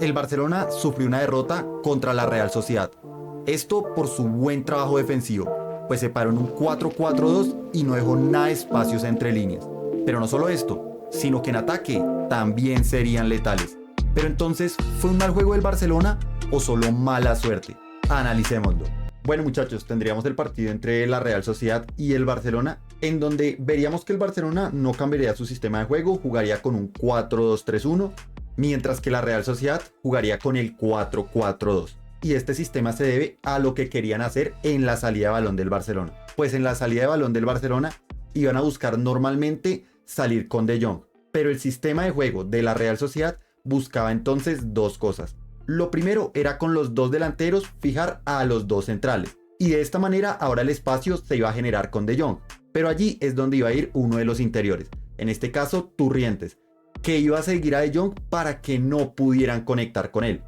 el Barcelona sufrió una derrota contra la Real Sociedad. Esto por su buen trabajo defensivo, pues se paró en un 4-4-2 y no dejó nada de espacios entre líneas. Pero no solo esto, sino que en ataque también serían letales. Pero entonces, ¿fue un mal juego del Barcelona o solo mala suerte? Analicémoslo. Bueno muchachos, tendríamos el partido entre la Real Sociedad y el Barcelona, en donde veríamos que el Barcelona no cambiaría su sistema de juego, jugaría con un 4-2-3-1, mientras que la Real Sociedad jugaría con el 4-4-2. Y este sistema se debe a lo que querían hacer en la salida de balón del Barcelona. Pues en la salida de balón del Barcelona iban a buscar normalmente salir con De Jong, pero el sistema de juego de la Real Sociedad buscaba entonces dos cosas. Lo primero era con los dos delanteros fijar a los dos centrales, y de esta manera ahora el espacio se iba a generar con De Jong, pero allí es donde iba a ir uno de los interiores, en este caso Turrientes, que iba a seguir a De Jong para que no pudieran conectar con él.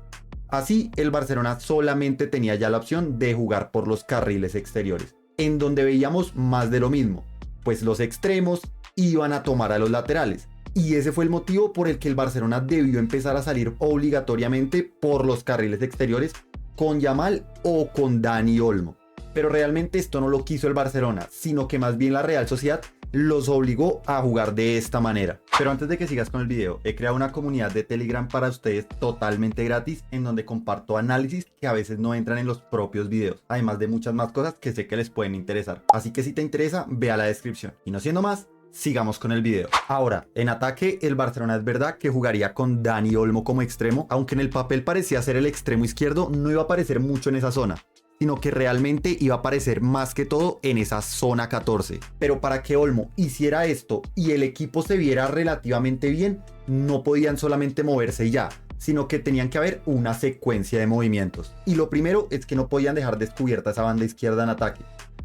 Así el Barcelona solamente tenía ya la opción de jugar por los carriles exteriores, en donde veíamos más de lo mismo, pues los extremos iban a tomar a los laterales. Y ese fue el motivo por el que el Barcelona debió empezar a salir obligatoriamente por los carriles exteriores con Yamal o con Dani Olmo. Pero realmente esto no lo quiso el Barcelona, sino que más bien la Real Sociedad los obligó a jugar de esta manera. Pero antes de que sigas con el video, he creado una comunidad de Telegram para ustedes totalmente gratis, en donde comparto análisis que a veces no entran en los propios videos, además de muchas más cosas que sé que les pueden interesar. Así que si te interesa, ve a la descripción. Y no siendo más, sigamos con el video. Ahora, en ataque, el Barcelona es verdad que jugaría con Dani Olmo como extremo, aunque en el papel parecía ser el extremo izquierdo, no iba a aparecer mucho en esa zona, sino que realmente iba a aparecer más que todo en esa zona 14. Pero para que Olmo hiciera esto y el equipo se viera relativamente bien, no podían solamente moverse y ya, sino que tenían que haber una secuencia de movimientos. Y lo primero es que no podían dejar descubierta esa banda izquierda en ataque.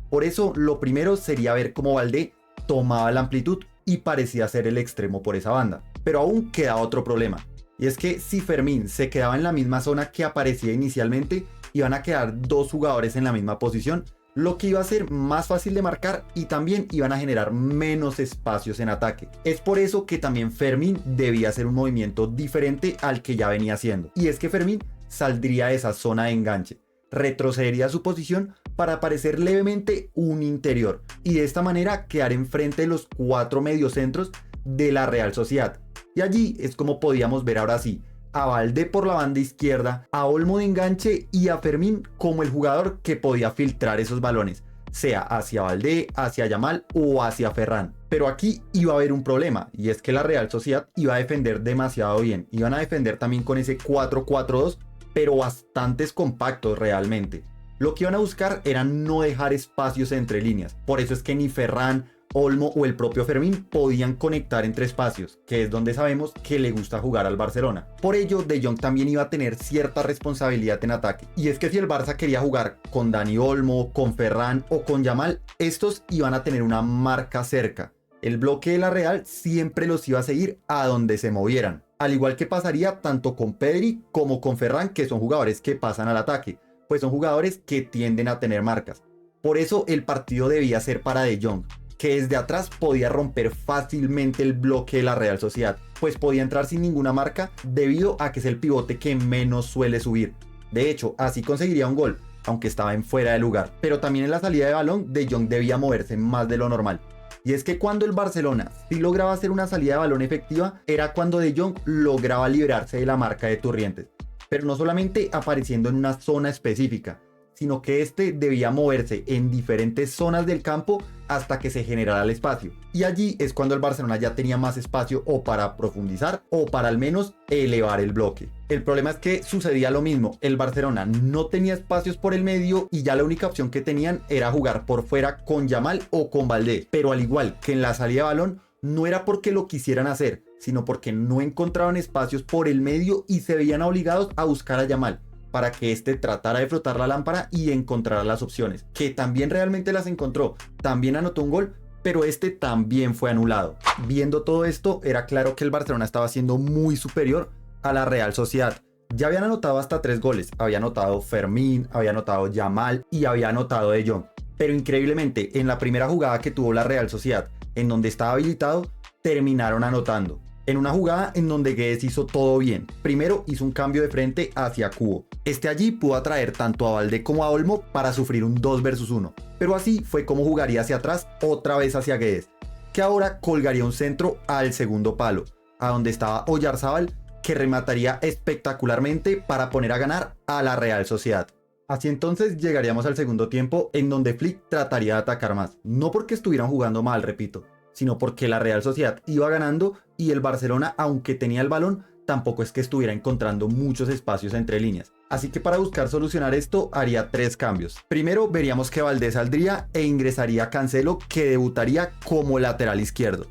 Por eso, lo primero sería ver cómo Valdé tomaba la amplitud y parecía ser el extremo por esa banda. Pero aún queda otro problema, y es que si Fermín se quedaba en la misma zona que aparecía inicialmente, iban a quedar dos jugadores en la misma posición, lo que iba a ser más fácil de marcar y también iban a generar menos espacios en ataque. Es por eso que también Fermín debía hacer un movimiento diferente al que ya venía haciendo, y es que Fermín saldría de esa zona de enganche, retrocedería a su posición para aparecer levemente un interior y de esta manera quedar enfrente de los cuatro mediocentros de la Real Sociedad. Y allí es como podíamos ver ahora sí a Valdé por la banda izquierda, a Olmo de enganche y a Fermín como el jugador que podía filtrar esos balones, sea hacia Valdé, hacia Yamal o hacia Ferran. Pero aquí iba a haber un problema, y es que la Real Sociedad iba a defender demasiado bien, iban a defender también con ese 4-4-2, pero bastantes compactos realmente. Lo que iban a buscar era no dejar espacios entre líneas, por eso es que ni Ferran, Olmo o el propio Fermín podían conectar entre espacios, que es donde sabemos que le gusta jugar al Barcelona. Por ello, De Jong también iba a tener cierta responsabilidad en ataque. Y es que si el Barça quería jugar con Dani Olmo, con Ferran o con Yamal, estos iban a tener una marca cerca. El bloque de la Real siempre los iba a seguir a donde se movieran. Al igual que pasaría tanto con Pedri como con Ferran, que son jugadores que pasan al ataque, pues son jugadores que tienden a tener marcas. Por eso el partido debía ser para De Jong, que desde atrás podía romper fácilmente el bloque de la Real Sociedad, pues podía entrar sin ninguna marca debido a que es el pivote que menos suele subir. De hecho, así conseguiría un gol, aunque estaba en fuera de lugar. Pero también en la salida de balón, De Jong debía moverse más de lo normal. Y es que cuando el Barcelona sí lograba hacer una salida de balón efectiva, era cuando De Jong lograba liberarse de la marca de Turrientes. Pero no solamente apareciendo en una zona específica, sino que este debía moverse en diferentes zonas del campo hasta que se generara el espacio. Y allí es cuando el Barcelona ya tenía más espacio o para profundizar o para al menos elevar el bloque. El problema es que sucedía lo mismo, el Barcelona no tenía espacios por el medio y ya la única opción que tenían era jugar por fuera con Yamal o con Valdé. Pero al igual que en la salida de balón, no era porque lo quisieran hacer, sino porque no encontraban espacios por el medio y se veían obligados a buscar a Yamal, para que éste tratara de frotar la lámpara y encontrara las opciones, que también realmente las encontró, también anotó un gol, pero este también fue anulado. Viendo todo esto, era claro que el Barcelona estaba siendo muy superior a la Real Sociedad. Ya habían anotado hasta 3 goles, había anotado Fermín, había anotado Yamal y había anotado De Jong, pero increíblemente en la primera jugada que tuvo la Real Sociedad, en donde estaba habilitado, terminaron anotando. en una jugada en donde Guedes hizo todo bien. Primero hizo un cambio de frente hacia Cubo. Este allí pudo atraer tanto a Valdé como a Olmo para sufrir un 2 versus 1, pero así fue como jugaría hacia atrás otra vez hacia Guedes, que ahora colgaría un centro al segundo palo, a donde estaba Oyarzábal, que remataría espectacularmente para poner a ganar a la Real Sociedad. Así entonces llegaríamos al segundo tiempo en donde Flick trataría de atacar más, no porque estuvieran jugando mal, repito, sino porque la Real Sociedad iba ganando y el Barcelona, aunque tenía el balón, tampoco es que estuviera encontrando muchos espacios entre líneas. Así que para buscar solucionar esto haría 3 cambios. Primero veríamos que Valdé saldría e ingresaría Cancelo, que debutaría como lateral izquierdo.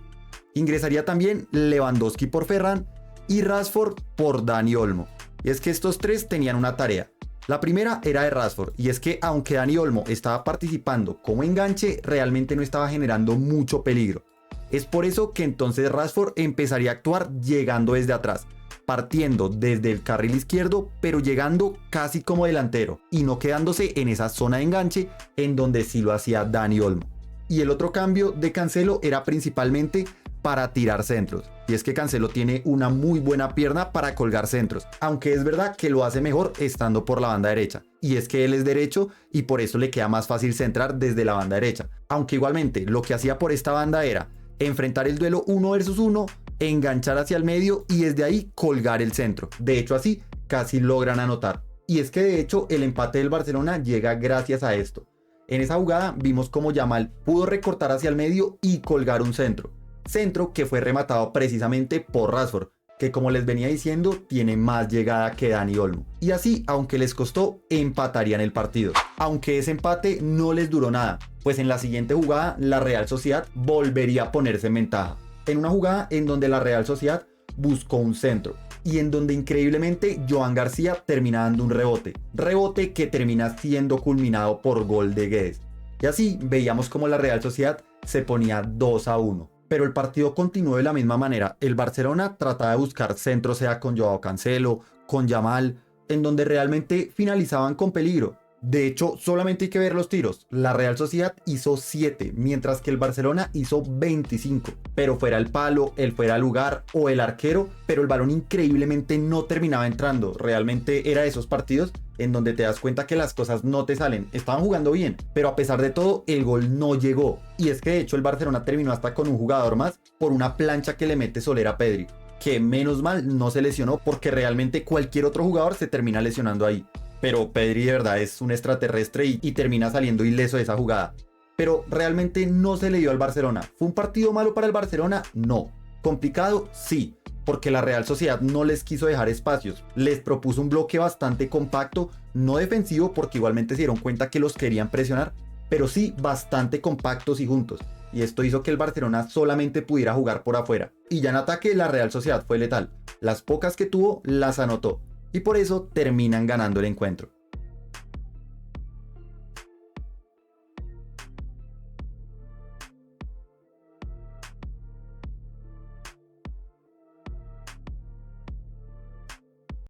Ingresaría también Lewandowski por Ferran y Rashford por Dani Olmo. Y es que estos 3 tenían una tarea. La primera era de Rashford, y es que aunque Dani Olmo estaba participando como enganche, realmente no estaba generando mucho peligro. Es por eso que entonces Rashford empezaría a actuar llegando desde atrás, partiendo desde el carril izquierdo, pero llegando casi como delantero y no quedándose en esa zona de enganche en donde sí lo hacía Dani Olmo. Y el otro cambio de Cancelo era principalmente para tirar centros, y es que Cancelo tiene una muy buena pierna para colgar centros, aunque es verdad que lo hace mejor estando por la banda derecha, y es que él es derecho y por eso le queda más fácil centrar desde la banda derecha, aunque igualmente lo que hacía por esta banda era enfrentar el duelo 1 versus 1, enganchar hacia el medio y desde ahí colgar el centro. De hecho así casi logran anotar, y es que de hecho el empate del Barcelona llega gracias a esto. En esa jugada vimos como Yamal pudo recortar hacia el medio y colgar un centro que fue rematado precisamente por Rashford, que como les venía diciendo tiene más llegada que Dani Olmo. Y así, aunque les costó, empatarían el partido. Aunque ese empate no les duró nada, pues en la siguiente jugada la Real Sociedad volvería a ponerse en ventaja. En una jugada en donde la Real Sociedad buscó un centro y en donde increíblemente Joan García termina dando un rebote que termina siendo culminado por gol de Guedes. Y así veíamos como la Real Sociedad se ponía 2-1. Pero el partido continuó de la misma manera. El Barcelona trataba de buscar centro, sea con Joao Cancelo, con Yamal, en donde realmente finalizaban con peligro. De hecho, solamente hay que ver los tiros. La Real Sociedad hizo 7, mientras que el Barcelona hizo 25. Pero fuera el palo, el fuera el lugar o el arquero, pero el balón increíblemente no terminaba entrando. Realmente era de esos partidos en donde te das cuenta que las cosas no te salen. Estaban jugando bien, pero a pesar de todo, el gol no llegó. Y es que de hecho el Barcelona terminó hasta con un jugador más por una plancha que le mete Soler a Pedri, que menos mal no se lesionó, porque realmente cualquier otro jugador se termina lesionando ahí. Pero Pedri de verdad es un extraterrestre y termina saliendo ileso de esa jugada. Pero realmente no se le dio al Barcelona. ¿Fue un partido malo para el Barcelona? No. ¿Complicado? Sí, porque la Real Sociedad no les quiso dejar espacios. Les propuso un bloque bastante compacto, no defensivo porque igualmente se dieron cuenta que los querían presionar, pero sí bastante compactos y juntos. Y esto hizo que el Barcelona solamente pudiera jugar por afuera. Y ya en ataque la Real Sociedad fue letal. Las pocas que tuvo las anotó. Y por eso terminan ganando el encuentro.